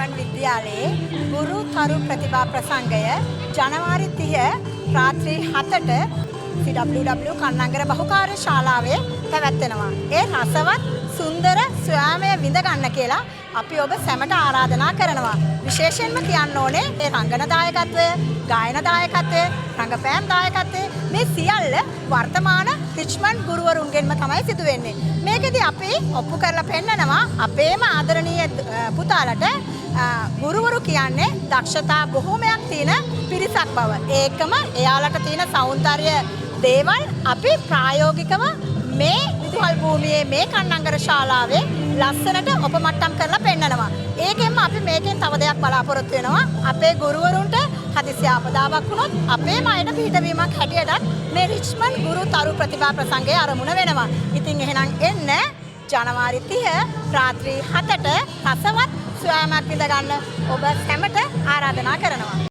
ගුවන් විද්‍යාලයේ ගුරු තරු ප්‍රතිභා ප්‍රසංගය ජනවාරි 30 රාත්‍රී 7ට CWW කන්නංගර බහුකාර්ය ශාලාවේ පැවැත්වෙනවා. ඒ රසවත් සුන්දර ස්වාමය විඳ ගන්න කියලා අපි ඔබ සැමට ආරාධනා කරනවා. විශේෂයෙන්ම කියන්න ඕනේ මේ රංගන දායකත්වය, ගායන දායකත්වය, රංගපෑම් දායකත්වය මේ සියල්ල වර්තමාන රිච්මන්ඩ් ගුරුවරුන්ගෙන්ම තමයි සිදු වෙන්නේ. මේකෙදි අපි ඔප්පු කරලා පෙන්නනවා අපේම ආදරණීය පුතාලට ගුරුවරු කියන්නේ දක්ෂතා බොහෝමයක් තියෙන පිරිසක් බව. ඒකම එයාලට තියෙන සෞන්දර්ය දේවල් අපි ප්‍රායෝගිකව මේ විදුහල් භූමියේ මේ කන්නංගර ශාලාවේ ලස්සනට ඔපමට්ටම් කරලා පෙන්නනවා. ඒකෙන්ම අපි මේකෙන් තව දෙයක් බලාපොරොත්තු වෙනවා. අපේ ගුරුවරුන්ට හදිසි ආපදාවක් වුණොත් අපේම අයට පිහිටවීමක් හැටියටත් මේ රිච්මන්ඩ් ගුරු තරු ප්‍රතිභා ප්‍රසංගයේ ආරමුණ වෙනවා. ඉතින් එහෙනම් එන්න ජනවාරි 30 රාත්‍රී 7ට රසවත් සොයාමක් විඳ ගන්න ඔබ සැමට ආරාධනා කරනවා.